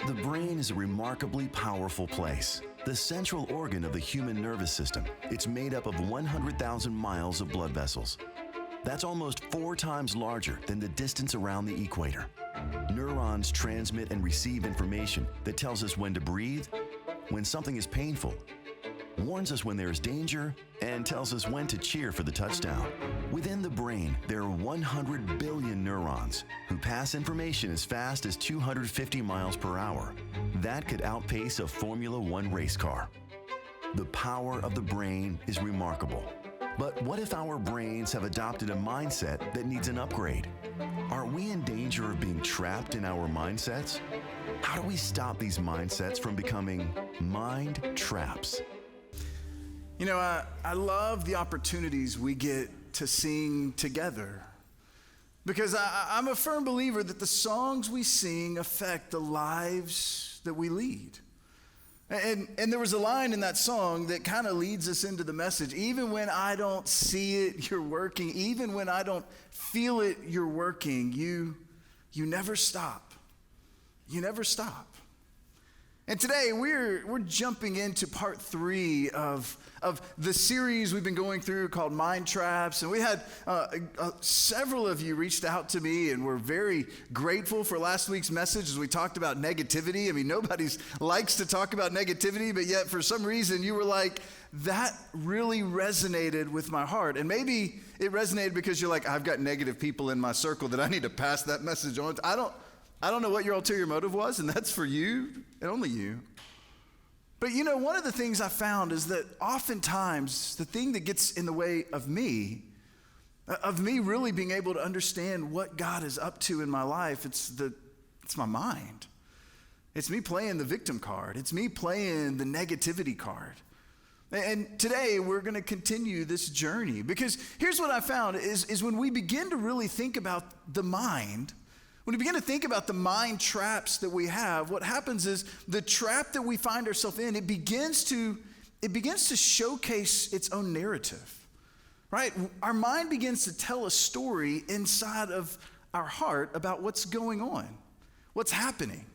The brain is a remarkably powerful place, the central organ of the human nervous system. It's made up of 100,000 miles of blood vessels. That's almost 4 times larger than the distance around the equator. Neurons transmit and receive information that tells us when to breathe, when something is painful, warns us when there is danger, and tells us when to cheer for the touchdown. Within the brain, there are 100 billion neurons who pass information as fast as 250 miles per hour. That could outpace a Formula One race car. The power of the brain is remarkable. But what if our brains have adopted a mindset that needs an upgrade? Are we in danger of being trapped in our mindsets? How do we stop these mindsets from becoming mind traps? You know, I love the opportunities we get to sing together because I'm a firm believer that the songs we sing affect the lives that we lead. And there was a line in that song that kind of leads us into the message. Even when I don't see it, you're working. Even when I don't feel it, you're working. You never stop. You never stop. And today we're jumping into part 3 of the series we've been going through called Mind Traps. And we had several of you reached out to me, and we're very grateful for last week's message as we talked about negativity. I mean, nobody likes to talk about negativity, but yet for some reason you were like, that really resonated with my heart. And maybe it resonated because you're like, I've got negative people in my circle that I need to pass that message on. I don't know what your ulterior motive was, and that's for you and only you. But you know, one of the things I found is that oftentimes the thing that gets in the way of me really being able to understand what God is up to in my life, it's my mind. It's me playing the victim card. It's me playing the negativity card. And today we're going to continue this journey because here's what I found is when we begin to really think about the mind, when we begin to think about the mind traps that we have, what happens is the trap that we find ourselves in, it begins to showcase its own narrative, right? Our mind begins to tell a story inside of our heart about what's going on, what's happening.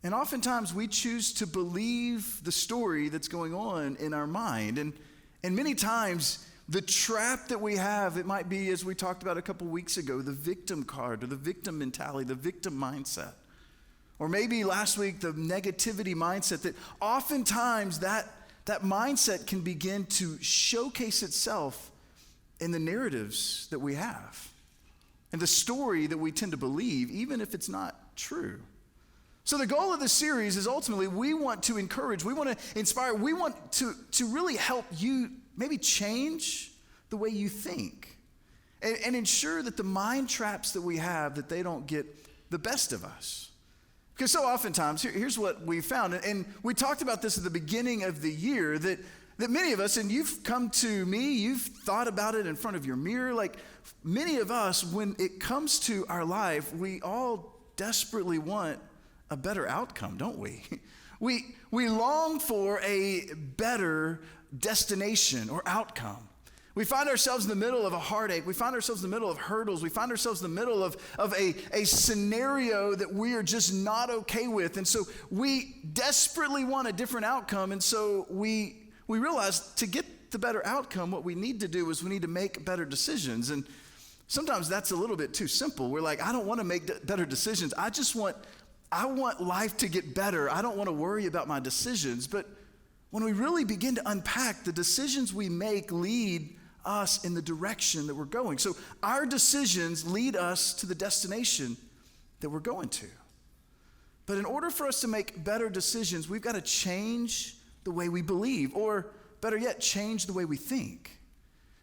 And oftentimes we choose to believe the story that's going on in our mind. And many times the trap that we have, it might be, as we talked about a couple weeks ago, the victim card or the victim mentality, the victim mindset. Or maybe last week, the negativity mindset, that oftentimes that mindset can begin to showcase itself in the narratives that we have and the story that we tend to believe, even if it's not true. So the goal of this series is ultimately we want to encourage, we want to inspire, we want to really help you maybe change the way you think and ensure that the mind traps that we have, that they don't get the best of us. Because so oftentimes, here's what we found, and we talked about this at the beginning of the year, that many of us, and you've come to me, you've thought about it in front of your mirror, like many of us, when it comes to our life, we all desperately want a better outcome, don't we? We long for a better destination or outcome. We find ourselves in the middle of a heartache. We find ourselves in the middle of hurdles. We find ourselves in the middle of a scenario that we are just not okay with. And so we desperately want a different outcome. And so we realize to get the better outcome, what we need to do is we need to make better decisions. And sometimes that's a little bit too simple. We're like, I don't want to make better decisions. I want life to get better. I don't want to worry about my decisions. But when we really begin to unpack, the decisions we make lead us in the direction that we're going. So our decisions lead us to the destination that we're going to. But in order for us to make better decisions, we've got to change the way we believe, or better yet, change the way we think.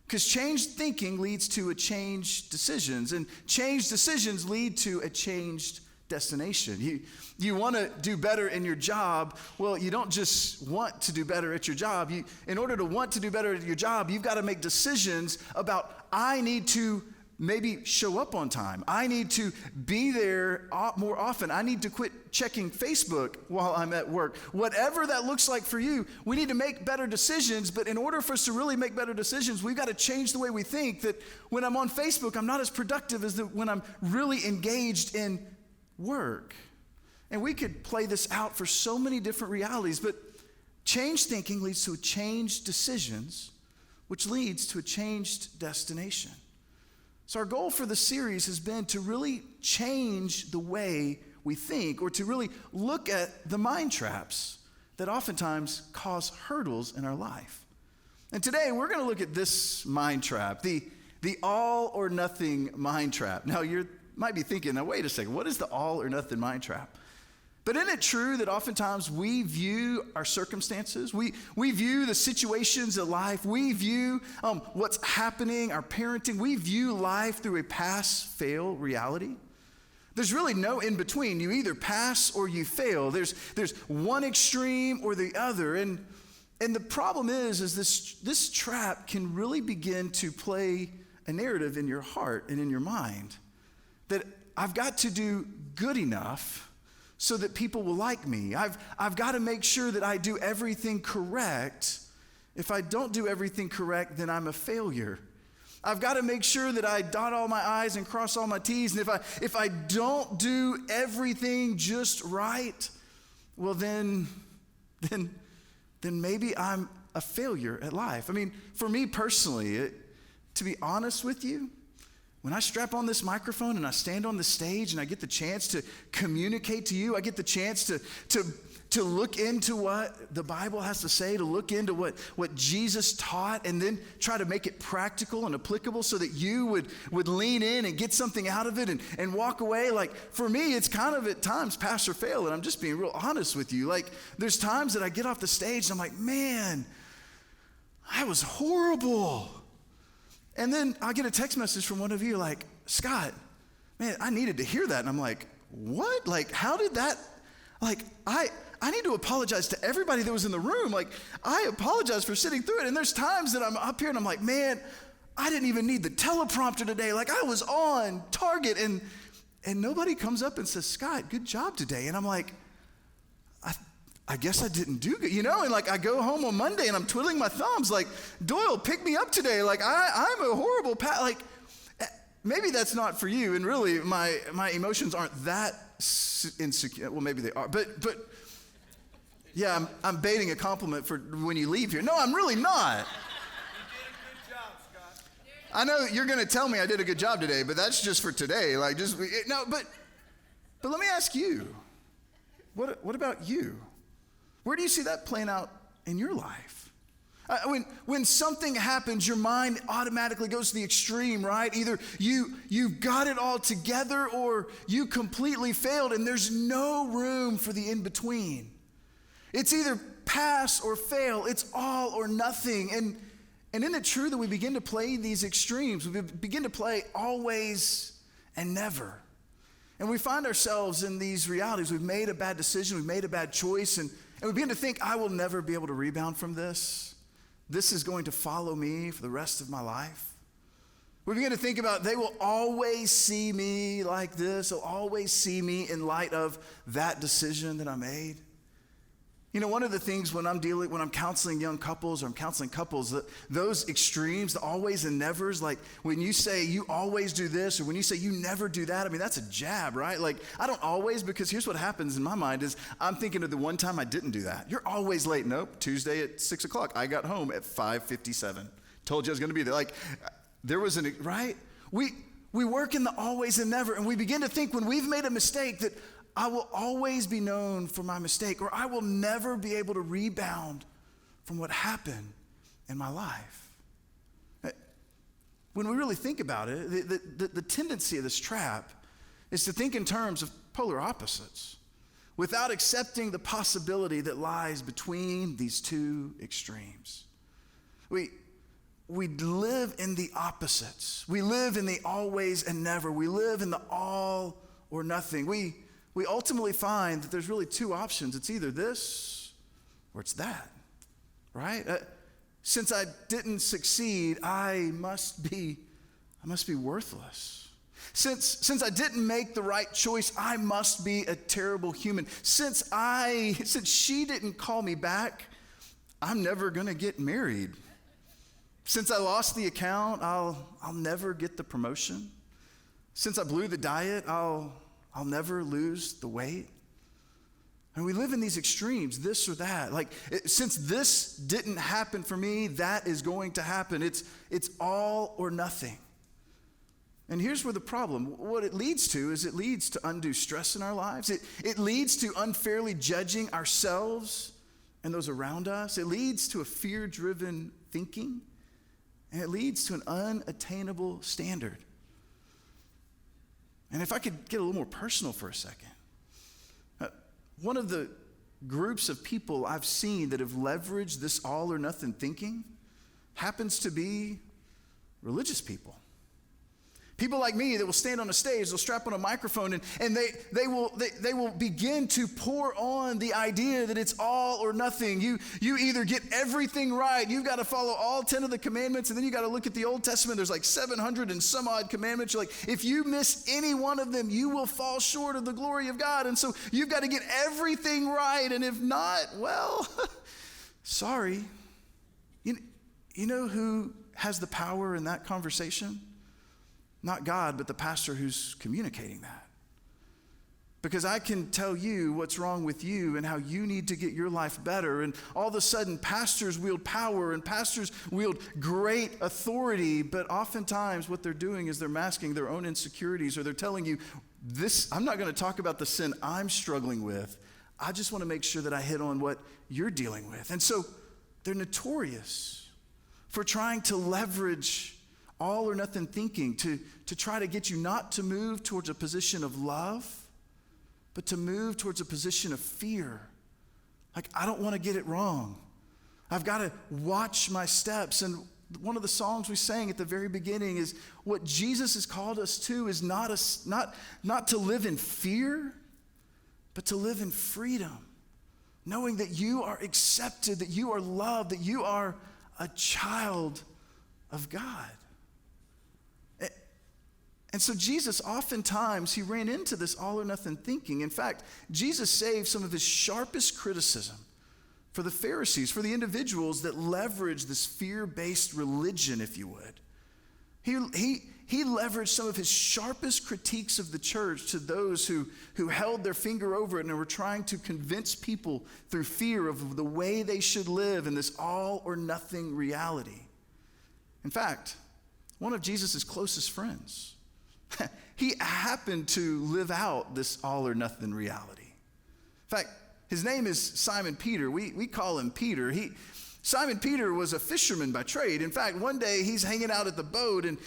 Because changed thinking leads to a changed decisions, and changed decisions lead to a changed destination. You want to do better in your job. Well, you don't just want to do better at your job. In order to want to do better at your job, you've got to make decisions about, I need to maybe show up on time. I need to be there more often. I need to quit checking Facebook while I'm at work. Whatever that looks like for you, we need to make better decisions. But in order for us to really make better decisions, we've got to change the way we think, that when I'm on Facebook, I'm not as productive as when I'm really engaged in work. And we could play this out for so many different realities, but changed thinking leads to changed decisions, which leads to a changed destination. So our goal for the series has been to really change the way we think, or to really look at the mind traps that oftentimes cause hurdles in our life. And today we're going to look at this mind trap, the all or nothing mind trap. Now you might be thinking, now wait a second, what is the all or nothing mind trap? But isn't it true that oftentimes we view our circumstances, we view the situations of life, we view what's happening, our parenting, we view life through a pass-fail reality? There's really no in between. You either pass or you fail. There's one extreme or the other. And the problem is this trap can really begin to play a narrative in your heart and in your mind that I've got to do good enough so that people will like me. I've got to make sure that I do everything correct. If I don't do everything correct, then I'm a failure. I've got to make sure that I dot all my I's and cross all my T's. And if I don't do everything just right, well then maybe I'm a failure at life. I mean, for me personally, to be honest with you, when I strap on this microphone and I stand on the stage and I get the chance to communicate to you, I get the chance to look into what the Bible has to say, to look into what Jesus taught, and then try to make it practical and applicable so that you would lean in and get something out of it and walk away. Like, for me, it's kind of at times pass or fail, and I'm just being real honest with you. Like, there's times that I get off the stage and I'm like, man, I was horrible. And then I'll get a text message from one of you like, Scott, man, I needed to hear that. And I'm like, what? Like, how did that, like, I need to apologize to everybody that was in the room. Like, I apologize for sitting through it. And there's times that I'm up here and I'm like, man, I didn't even need the teleprompter today. Like, I was on target. And nobody comes up and says, Scott, good job today. And I'm like, I guess I didn't do good, you know? And like, I go home on Monday and I'm twiddling my thumbs like, Doyle, pick me up today. Like, I'm a horrible like, maybe that's not for you. And really, my emotions aren't that insecure. Well, maybe they are, but yeah, I'm baiting a compliment for when you leave here. No, I'm really not. You did a good job, Scott. I know you're going to tell me I did a good job today, but that's just for today. Like, but let me ask you, what about you? Where do you see that playing out in your life? When something happens, your mind automatically goes to the extreme, right? Either you've got it all together or you completely failed, and there's no room for the in-between. It's either pass or fail. It's all or nothing. And isn't it true that we begin to play these extremes? We begin to play always and never. And we find ourselves in these realities. We've made a bad decision. We've made a bad choice. And we begin to think, I will never be able to rebound from this. This is going to follow me for the rest of my life. We begin to think about, they will always see me like this. They'll always see me in light of that decision that I made. You know, one of the things when I'm counseling young couples or I'm counseling couples, those extremes, the always and nevers, like when you say you always do this or when you say you never do that, I mean, that's a jab, right? Like, I don't always, because here's what happens in my mind is I'm thinking of the one time I didn't do that. You're always late. Nope, Tuesday at 6 o'clock. I got home at 5:57. Told you I was going to be there. Like, there was right? We work in the always and never, and we begin to think when we've made a mistake that I will always be known for my mistake, or I will never be able to rebound from what happened in my life. When we really think about it, the tendency of this trap is to think in terms of polar opposites without accepting the possibility that lies between these two extremes. We live in the opposites. We live in the always and never. We live in the all or nothing. We we ultimately find that there's really two options. It's either this or it's that, right? Since I didn't succeed, I must be worthless. Since I didn't make the right choice, I must be a terrible human. Since she didn't call me back, I'm never gonna get married. Since I lost the account, I'll never get the promotion. Since I blew the diet, I'll never lose the weight. And we live in these extremes, this or that. Like, since this didn't happen for me, that is going to happen. It's all or nothing. And here's where the problem, what it leads to is it leads to undue stress in our lives. It leads to unfairly judging ourselves and those around us. It leads to a fear-driven thinking. And it leads to an unattainable standard. And if I could get a little more personal for a second, one of the groups of people I've seen that have leveraged this all or nothing thinking happens to be religious people. People like me that will stand on a stage, they'll strap on a microphone, and they will begin to pour on the idea that it's all or nothing. You either get everything right, you've got to follow all 10 of the commandments, and then you got to look at the Old Testament, there's like 700 and some odd commandments. You're like, if you miss any one of them, you will fall short of the glory of God. And so you've got to get everything right, and if not, well, sorry. You know who has the power in that conversation? Not God, but the pastor who's communicating that. Because I can tell you what's wrong with you and how you need to get your life better. And all of a sudden, pastors wield power and pastors wield great authority. But oftentimes what they're doing is they're masking their own insecurities, or they're telling you, I'm not going to talk about the sin I'm struggling with. I just want to make sure that I hit on what you're dealing with. And so they're notorious for trying to leverage all or nothing thinking to try to get you not to move towards a position of love, but to move towards a position of fear. Like, I don't want to get it wrong. I've got to watch my steps. And one of the songs we sang at the very beginning is what Jesus has called us to is not to live in fear, but to live in freedom, knowing that you are accepted, that you are loved, that you are a child of God. And so Jesus, oftentimes, he ran into this all or nothing thinking. In fact, Jesus saved some of his sharpest criticism for the Pharisees, for the individuals that leverage this fear-based religion, if you would. He leveraged some of his sharpest critiques of the church to those who held their finger over it and were trying to convince people through fear of the way they should live in this all or nothing reality. In fact, one of Jesus' closest friends, he happened to live out this all or nothing reality. In fact, his name is Simon Peter. We call him Peter. Simon Peter was a fisherman by trade. In fact, one day he's hanging out at the boat and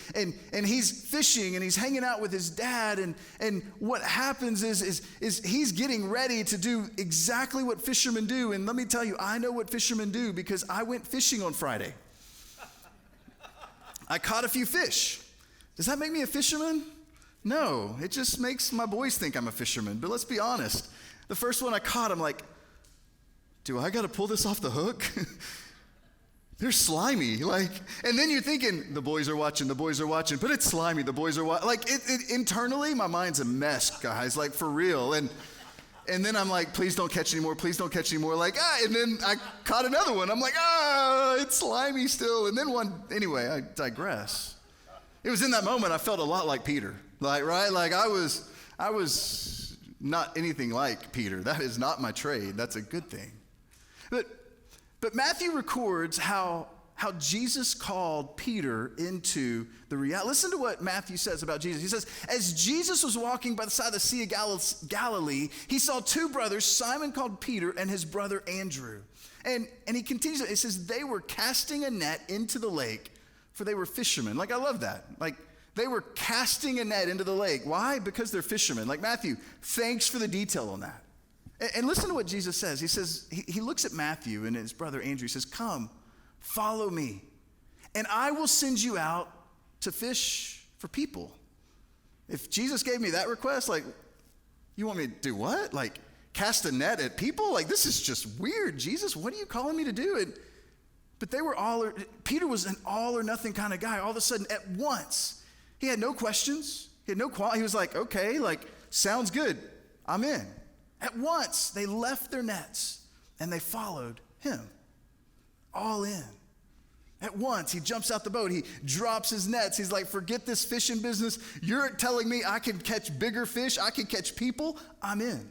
he's fishing and he's hanging out with his dad. And what happens is he's getting ready to do exactly what fishermen do. And let me tell you, I know what fishermen do because I went fishing on Friday. I caught a few fish. Does that make me a fisherman? No, it just makes my boys think I'm a fisherman. But let's be honest. The first one I caught, I'm like, do I got to pull this off the hook? They're slimy. And then you're thinking, the boys are watching, but it's slimy, the boys are watching. Internally, my mind's a mess, guys, for real. And then I'm like, please don't catch any more. And then I caught another one. I'm like, it's slimy still. And then anyway, I digress. It was in that moment I felt a lot like Peter, right? I was not anything like Peter. That is not my trade. That's a good thing. But Matthew records how Jesus called Peter into the reality. Listen to what Matthew says about Jesus. He says, as Jesus was walking by the side of the Sea of Galilee, he saw two brothers, Simon called Peter and his brother Andrew. And he continues, it says, they were casting a net into the lake, for they were fishermen. I love that. They were casting a net into the lake. Why? Because they're fishermen. Matthew, thanks for the detail on that. And listen to what Jesus says. He says, he looks at Matthew and his brother Andrew. He says, come, follow me, and I will send you out to fish for people. If Jesus gave me that request, You want me to do what? Like cast a net at people? Like this is just weird. Jesus, what are you calling me to do? But they were Peter was an all or nothing kind of guy. All of a sudden, at once, he had no questions. He had no quality. He was like, okay, like, sounds good. I'm in. At once, they left their nets and they followed him. All in. At once, he jumps out the boat. He drops his nets. He's like, forget this fishing business. You're telling me I can catch bigger fish. I can catch people. I'm in.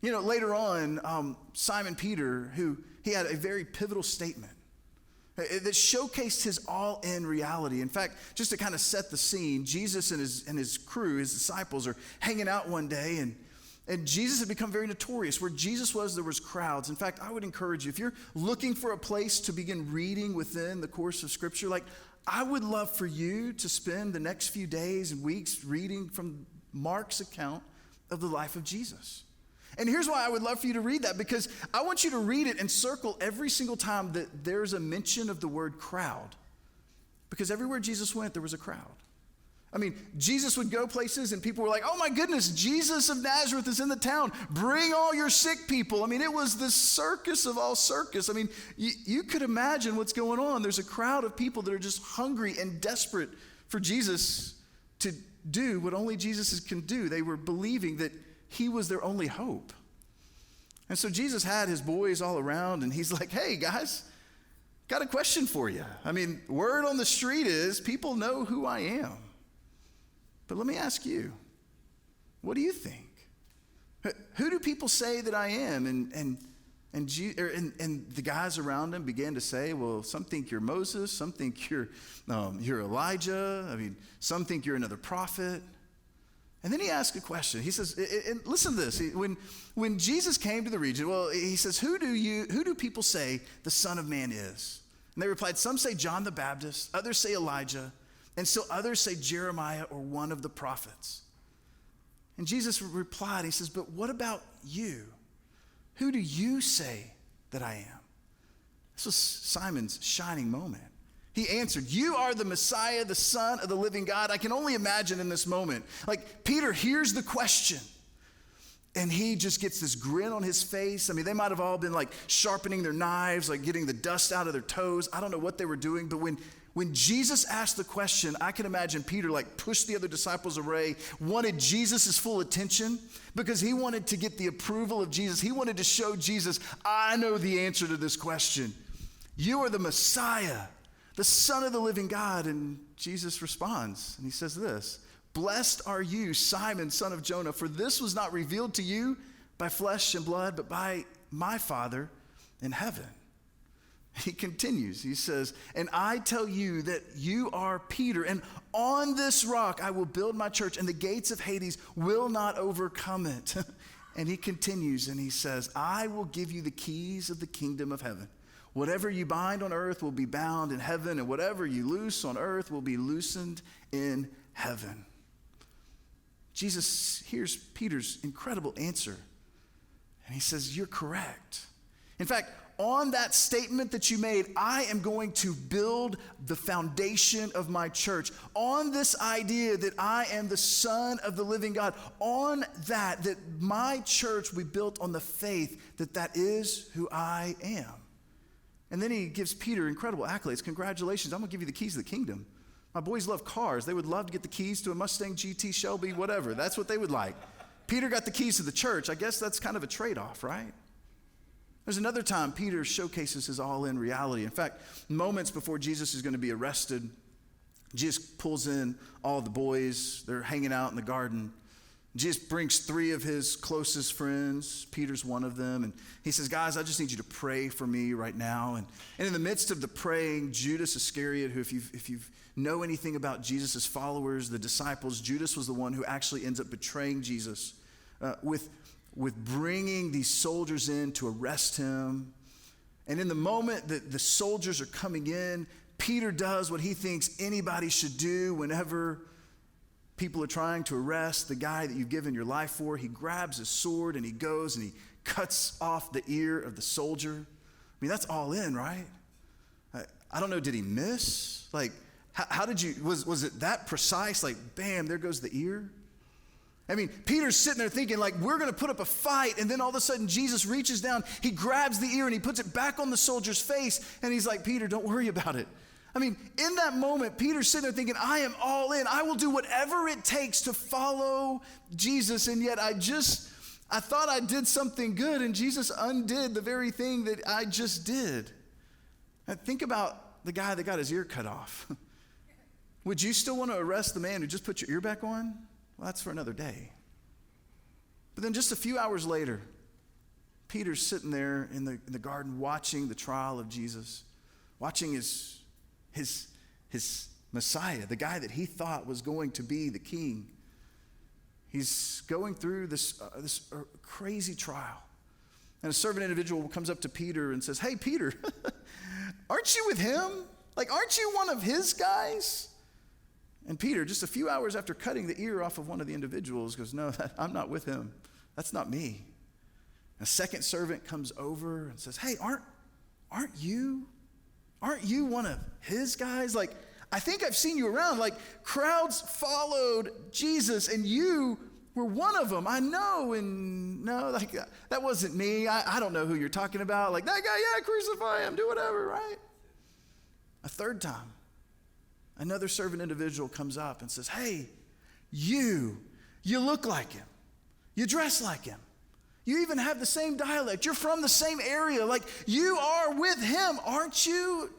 You know, later on, Simon Peter, he had a very pivotal statement that showcased his all-in reality. In fact, just to kind of set the scene, Jesus and his crew, his disciples, are hanging out one day, and Jesus had become very notorious. Where Jesus was, there was crowds. In fact, I would encourage you, if you're looking for a place to begin reading within the course of Scripture, like I would love for you to spend the next few days and weeks reading from Mark's account of the life of Jesus. And here's why I would love for you to read that, because I want you to read it and circle every single time that there's a mention of the word crowd. Because everywhere Jesus went, there was a crowd. I mean, Jesus would go places and people were like, oh my goodness, Jesus of Nazareth is in the town. Bring all your sick people. I mean, it was the circus of all circus. I mean, you could imagine what's going on. There's a crowd of people that are just hungry and desperate for Jesus to do what only Jesus can do. They were believing that he was their only hope. And so Jesus had his boys all around, and he's like, hey, guys, got a question for you. I mean, word on the street is people know who I am. But let me ask you, what do you think? Who do people say that I am? And the guys around him began to say, well, some think you're Moses, some think you're Elijah. I mean, some think you're another prophet. And then he asked a question. He says, and listen to this. When Jesus came to the region, well, he says, who do people say the Son of Man is? And they replied, some say John the Baptist, others say Elijah, and still others say Jeremiah or one of the prophets. And Jesus replied, he says, but what about you? Who do you say that I am? This was Simon's shining moment. He answered, you are the Messiah, the Son of the living God. I can only imagine in this moment, like Peter hears the question and he just gets this grin on his face. I mean, they might have all been like sharpening their knives, like getting the dust out of their toes. I don't know what they were doing, but when Jesus asked the question, I can imagine Peter like pushed the other disciples away, wanted Jesus' full attention because he wanted to get the approval of Jesus. He wanted to show Jesus, I know the answer to this question. You are the Messiah, the Son of the living God. And Jesus responds, and he says this, blessed are you, Simon, son of Jonah, for this was not revealed to you by flesh and blood, but by my Father in heaven. He continues, he says, and I tell you that you are Peter, and on this rock I will build my church, and the gates of Hades will not overcome it. And he continues, and he says, I will give you the keys of the kingdom of heaven. Whatever you bind on earth will be bound in heaven, and whatever you loose on earth will be loosened in heaven. Jesus hears Peter's incredible answer, and he says, you're correct. In fact, on that statement that you made, I am going to build the foundation of my church. On this idea that I am the Son of the living God, on that my church will be built on the faith that is who I am. And then he gives Peter incredible accolades. Congratulations, I'm going to give you the keys of the kingdom. My boys love cars. They would love to get the keys to a Mustang GT, Shelby, whatever. That's what they would like. Peter got the keys to the church. I guess that's kind of a trade-off, right? There's another time Peter showcases his all-in reality. In fact, moments before Jesus is going to be arrested, Jesus pulls in all the boys. They're hanging out in the garden. Jesus brings 3 of his closest friends. Peter's one of them. And he says, guys, I just need you to pray for me right now. And in the midst of the praying, Judas Iscariot, who if you know anything about Jesus' followers, the disciples, Judas was the one who actually ends up betraying Jesus with bringing these soldiers in to arrest him. And in the moment that the soldiers are coming in, Peter does what he thinks anybody should do whenever people are trying to arrest the guy that you've given your life for. He grabs his sword and he goes and he cuts off the ear of the soldier. I mean, that's all in, right? I don't know, did he miss? Like, how did you, was it that precise? Like, bam, there goes the ear? I mean, Peter's sitting there thinking like, we're going to put up a fight. And then all of a sudden, Jesus reaches down, he grabs the ear and he puts it back on the soldier's face. And he's like, Peter, don't worry about it. I mean, in that moment, Peter's sitting there thinking, I am all in. I will do whatever it takes to follow Jesus. And yet I thought I did something good, and Jesus undid the very thing that I just did. Now, think about the guy that got his ear cut off. Would you still want to arrest the man who just put your ear back on? Well, that's for another day. But then just a few hours later, Peter's sitting there in the garden watching the trial of Jesus, watching his Messiah, the guy that he thought was going to be the king. He's going through this crazy trial. And a servant individual comes up to Peter and says, hey, Peter, aren't you with him? Like, aren't you one of his guys? And Peter, just a few hours after cutting the ear off of one of the individuals, goes, no, I'm not with him. That's not me. A second servant comes over and says, hey, aren't you one of his guys? Like, I think I've seen you around. Like, crowds followed Jesus, and you were one of them. I know, and no, like, that wasn't me. I don't know who you're talking about. Like, that guy, yeah, crucify him, do whatever, right? A third time, another servant individual comes up and says, hey, you look like him. You dress like him. You even have the same dialect. You're from the same area. Like, you are with him, aren't you?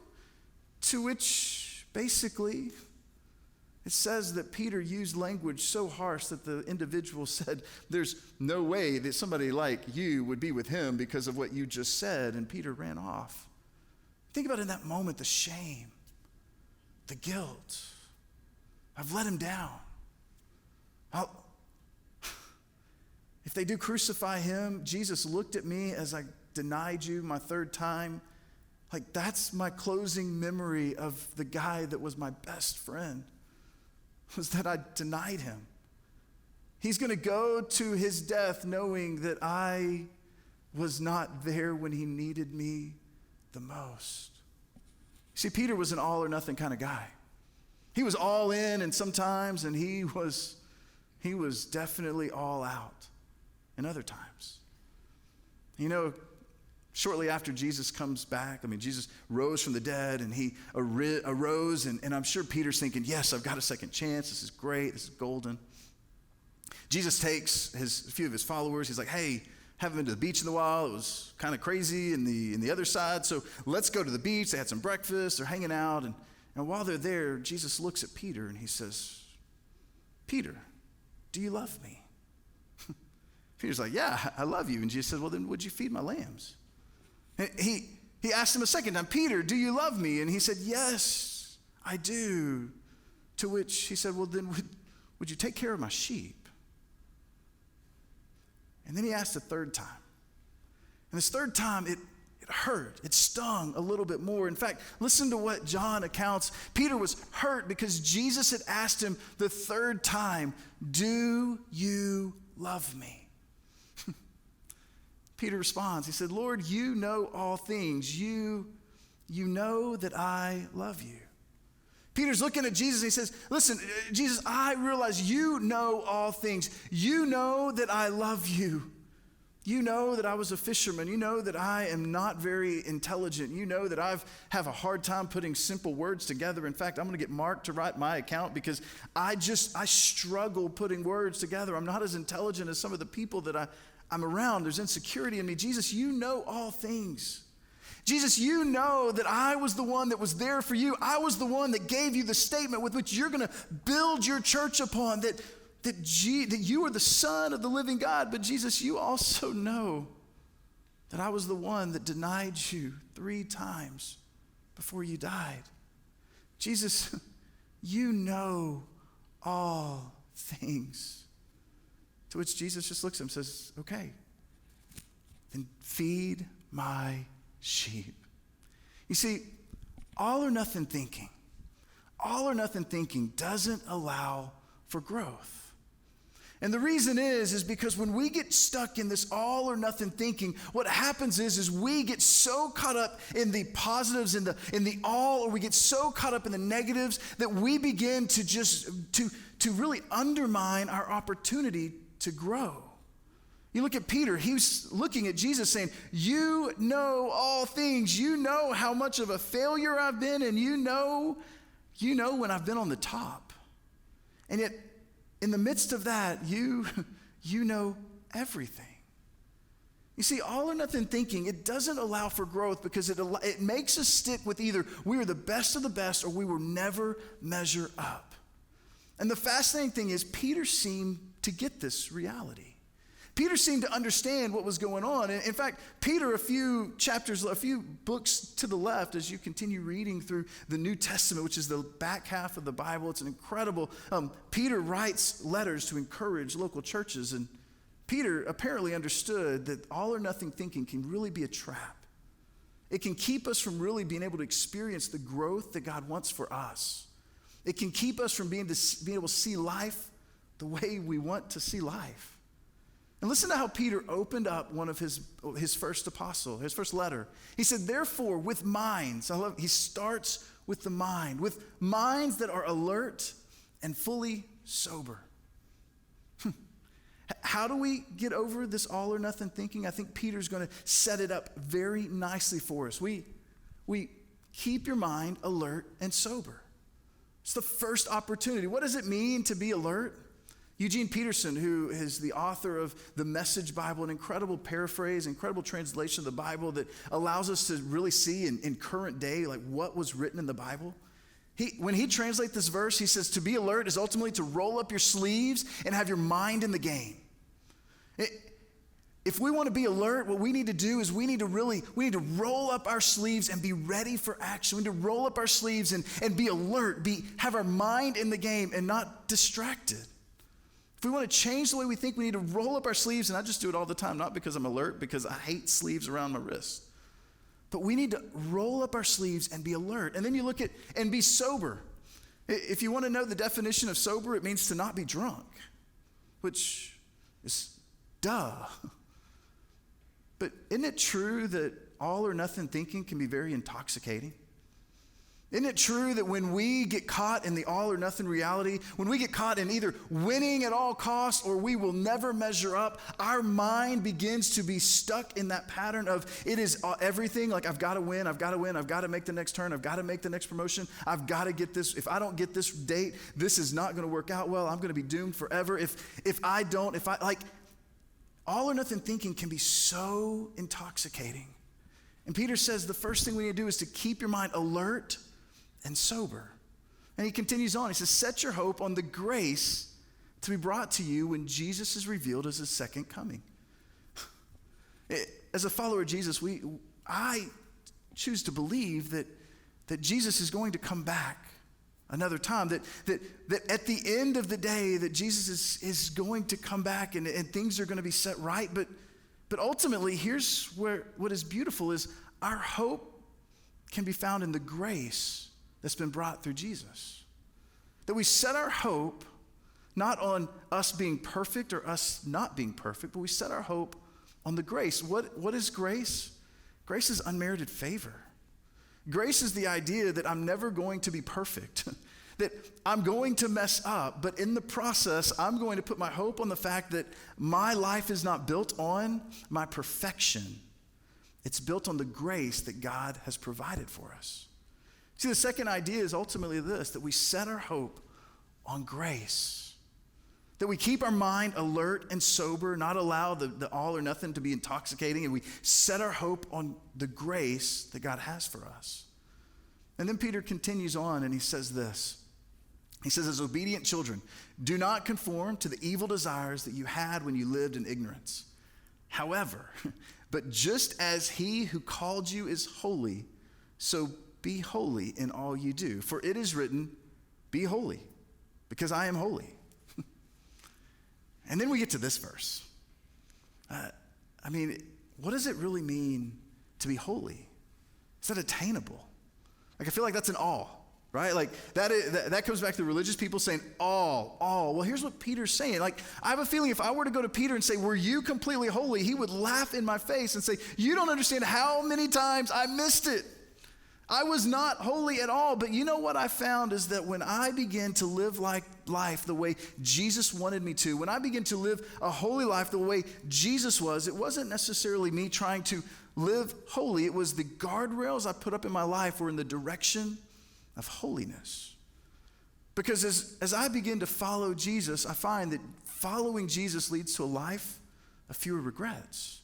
To which, basically, it says that Peter used language so harsh that the individual said, there's no way that somebody like you would be with him because of what you just said. And Peter ran off. Think about in that moment the shame, the guilt. I've let him down. If they do crucify him, Jesus looked at me as I denied you my third time. Like, that's my closing memory of the guy that was my best friend, was that I denied him. He's going to go to his death knowing that I was not there when he needed me the most. See, Peter was an all or nothing kind of guy. He was all in and sometimes, and he was definitely all out in other times. You know, shortly after Jesus comes back, Jesus rose from the dead, and he arose, and I'm sure Peter's thinking, yes, I've got a second chance. This is great. This is golden. Jesus takes a few of his followers. He's like, hey, haven't been to the beach in a while. It was kind of crazy in the other side, so let's go to the beach. They had some breakfast. They're hanging out, and while they're there, Jesus looks at Peter, and he says, Peter, do you love me? Peter's like, yeah, I love you. And Jesus said, well, then would you feed my lambs? And he asked him a second time, Peter, do you love me? And he said, yes, I do. To which he said, well, then would you take care of my sheep? And then he asked a third time. And this third time, it hurt. It stung a little bit more. In fact, listen to what John accounts. Peter was hurt because Jesus had asked him the third time, do you love me? Peter responds. He said, Lord, you know all things. You know that I love you. Peter's looking at Jesus and he says, listen, Jesus, I realize you know all things. You know that I love you. You know that I was a fisherman. You know that I am not very intelligent. You know that I have a hard time putting simple words together. In fact, I'm going to get Mark to write my account because I struggle putting words together. I'm not as intelligent as some of the people that I'm around. There's insecurity in me. Jesus, you know all things. Jesus, you know that I was the one that was there for you. I was the one that gave you the statement with which you're going to build your church upon, that you are the Son of the living God. But Jesus, you also know that I was the one that denied you 3 times before you died. Jesus, you know all things. To which Jesus just looks at him and says, okay, then feed my sheep. You see, all or nothing thinking doesn't allow for growth. And the reason is because when we get stuck in this all or nothing thinking, what happens is we get so caught up in the positives, in the all, or we get so caught up in the negatives that we begin to to really undermine our opportunity to grow. You look at Peter, he was looking at Jesus saying, you know all things. You know how much of a failure I've been, and you know when I've been on the top. And yet, in the midst of that, you know everything. You see, all or nothing thinking, it doesn't allow for growth because it makes us stick with either we are the best of the best or we will never measure up. And the fascinating thing is Peter seemed to get this reality. Peter seemed to understand what was going on. And in fact, Peter, a few books to the left, as you continue reading through the New Testament, which is the back half of the Bible, it's an incredible, Peter writes letters to encourage local churches. And Peter apparently understood that all or nothing thinking can really be a trap. It can keep us from really being able to experience the growth that God wants for us. It can keep us from being able to see life the way we want to see life. And listen to how Peter opened up one of his first letter. He said, therefore, with minds, he starts with the mind, with minds that are alert and fully sober. How do we get over this all or nothing thinking? I think Peter's going to set it up very nicely for us. We keep your mind alert and sober. It's the first opportunity. What does it mean to be alert? Eugene Peterson, who is the author of the Message Bible, an incredible paraphrase, incredible translation of the Bible that allows us to really see in current day like what was written in the Bible. When he translates this verse, he says to be alert is ultimately to roll up your sleeves and have your mind in the game. If we want to be alert, what we need to do is we need to roll up our sleeves and be ready for action. We need to roll up our sleeves and be alert, have our mind in the game and not distracted. If we want to change the way we think, we need to roll up our sleeves, and I just do it all the time, not because I'm alert, because I hate sleeves around my wrist. But we need to roll up our sleeves and be alert. And then you look at, and be sober. If you want to know the definition of sober, it means to not be drunk, which is duh. But isn't it true that all or nothing thinking can be very intoxicating? Isn't it true that when we get caught in the all or nothing reality, when we get caught in either winning at all costs or we will never measure up, our mind begins to be stuck in that pattern of it is everything, like I've got to win, I've got to make the next turn, I've got to make the next promotion, I've got to get this. If I don't get this date, this is not going to work out well. I'm going to be doomed forever. All or nothing thinking can be so intoxicating. And Peter says the first thing we need to do is to keep your mind alert and sober. And he continues on. He says, set your hope on the grace to be brought to you when Jesus is revealed as his second coming. As a follower of Jesus, I choose to believe that Jesus is going to come back another time, that at the end of the day, that Jesus is going to come back and things are going to be set right. But ultimately, here's what is beautiful is our hope can be found in the grace that's been brought through Jesus. That we set our hope not on us being perfect or us not being perfect, but we set our hope on the grace. What is grace? Grace is unmerited favor. Grace is the idea that I'm never going to be perfect, that I'm going to mess up, but in the process, I'm going to put my hope on the fact that my life is not built on my perfection. It's built on the grace that God has provided for us. See, the second idea is ultimately this, that we set our hope on grace. That we keep our mind alert and sober, not allow the all or nothing to be intoxicating, and we set our hope on the grace that God has for us. And then Peter continues on and he says this. He says, as obedient children, do not conform to the evil desires that you had when you lived in ignorance. However, but just as he who called you is holy, so be holy in all you do. For it is written, be holy, because I am holy. And then we get to this verse. What does it really mean to be holy? Is that attainable? I feel like that's an all, right? Like that comes back to the religious people saying all. Well, here's what Peter's saying. Like, I have a feeling if I were to go to Peter and say, were you completely holy? He would laugh in my face and say, you don't understand how many times I missed it. I was not holy at all, but you know what I found is that when I began to live life the way Jesus wanted me to, when I began to live a holy life the way Jesus was, it wasn't necessarily me trying to live holy. It was the guardrails I put up in my life were in the direction of holiness. Because as I begin to follow Jesus, I find that following Jesus leads to a life of fewer regrets.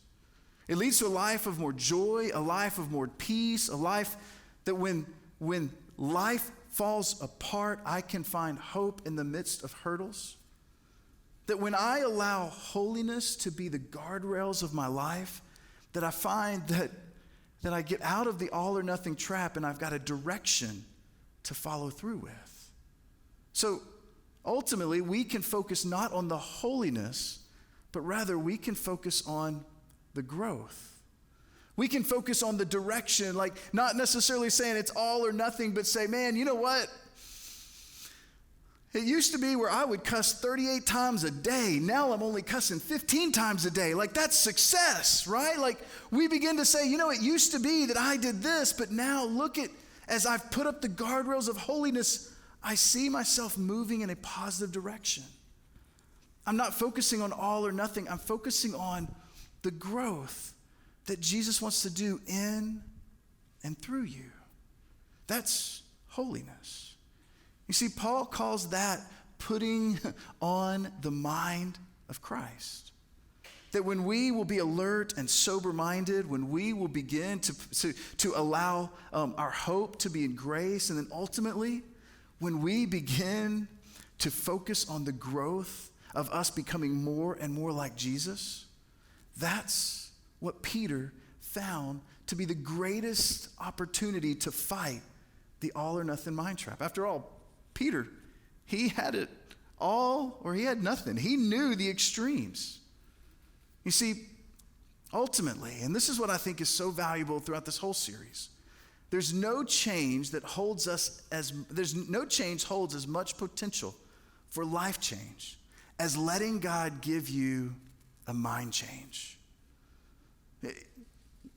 It leads to a life of more joy, a life of more peace, a life that when life falls apart, I can find hope in the midst of hurdles. That when I allow holiness to be the guardrails of my life, that I find that I get out of the all or nothing trap and I've got a direction to follow through with. So ultimately, we can focus not on the holiness, but rather we can focus on the growth. We can focus on the direction, like not necessarily saying it's all or nothing, but say, man, you know what? It used to be where I would cuss 38 times a day. Now I'm only cussing 15 times a day. Like that's success, right? Like we begin to say, you know, it used to be that I did this, but now look at, as I've put up the guardrails of holiness, I see myself moving in a positive direction. I'm not focusing on all or nothing. I'm focusing on the growth that Jesus wants to do in and through you. That's holiness. You see, Paul calls that putting on the mind of Christ. That when we will be alert and sober-minded, when we will begin to allow our hope to be in grace, and then ultimately, when we begin to focus on the growth of us becoming more and more like Jesus, that's what Peter found to be the greatest opportunity to fight the all or nothing mind trap. After all, Peter, he had it all or he had nothing. He knew the extremes. You see, ultimately, and this is what I think is so valuable throughout this whole series, there's no change holds as much potential for life change as letting God give you a mind change.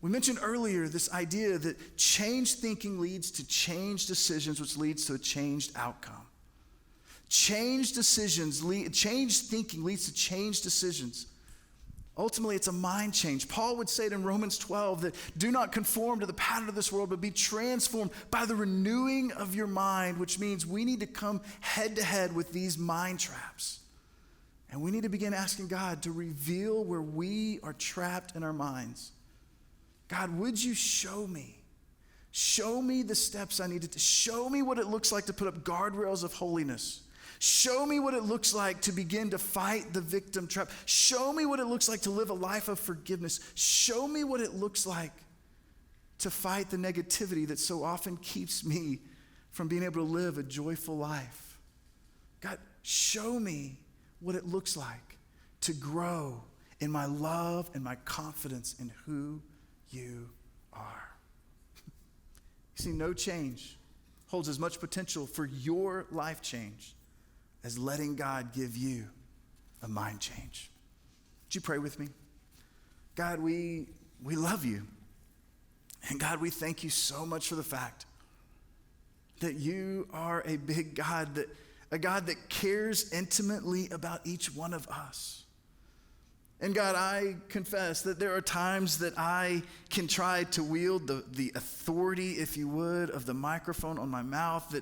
We mentioned earlier this idea that changed thinking leads to changed decisions, which leads to a changed outcome. Changed thinking leads to changed decisions. Ultimately, it's a mind change. Paul would say it in Romans 12 that do not conform to the pattern of this world, but be transformed by the renewing of your mind, which means we need to come head to head with these mind traps. And we need to begin asking God to reveal where we are trapped in our minds. God, would you show me? Show me the steps I need to show me what it looks like to put up guardrails of holiness. Show me what it looks like to begin to fight the victim trap. Show me what it looks like to live a life of forgiveness. Show me what it looks like to fight the negativity that so often keeps me from being able to live a joyful life. God, show me what it looks like to grow in my love and my confidence in who you are. You see, no change holds as much potential for your life change as letting God give you a mind change. Would you pray with me? God, we love you. And God, we thank you so much for the fact that you are a big God, a God that cares intimately about each one of us. And God, I confess that there are times that I can try to wield the authority, if you would, of the microphone on my mouth,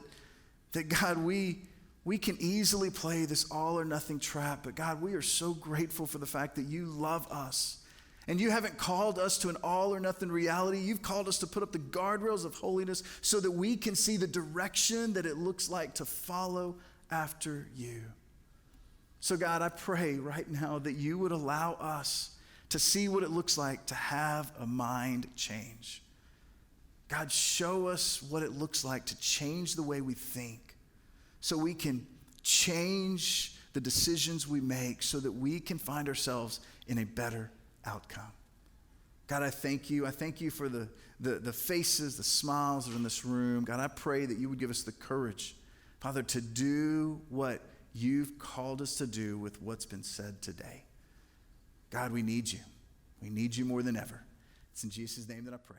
that God, we can easily play this all or nothing trap. But God, we are so grateful for the fact that you love us. And you haven't called us to an all or nothing reality. You've called us to put up the guardrails of holiness so that we can see the direction that it looks like to follow after you. So God, I pray right now that you would allow us to see what it looks like to have a mind change. God, show us what it looks like to change the way we think so we can change the decisions we make so that we can find ourselves in a better outcome. God, I thank you. I thank you for the faces, the smiles that are in this room. God, I pray that you would give us the courage, Father, to do what you've called us to do with what's been said today. God, we need you. We need you more than ever. It's in Jesus' name that I pray.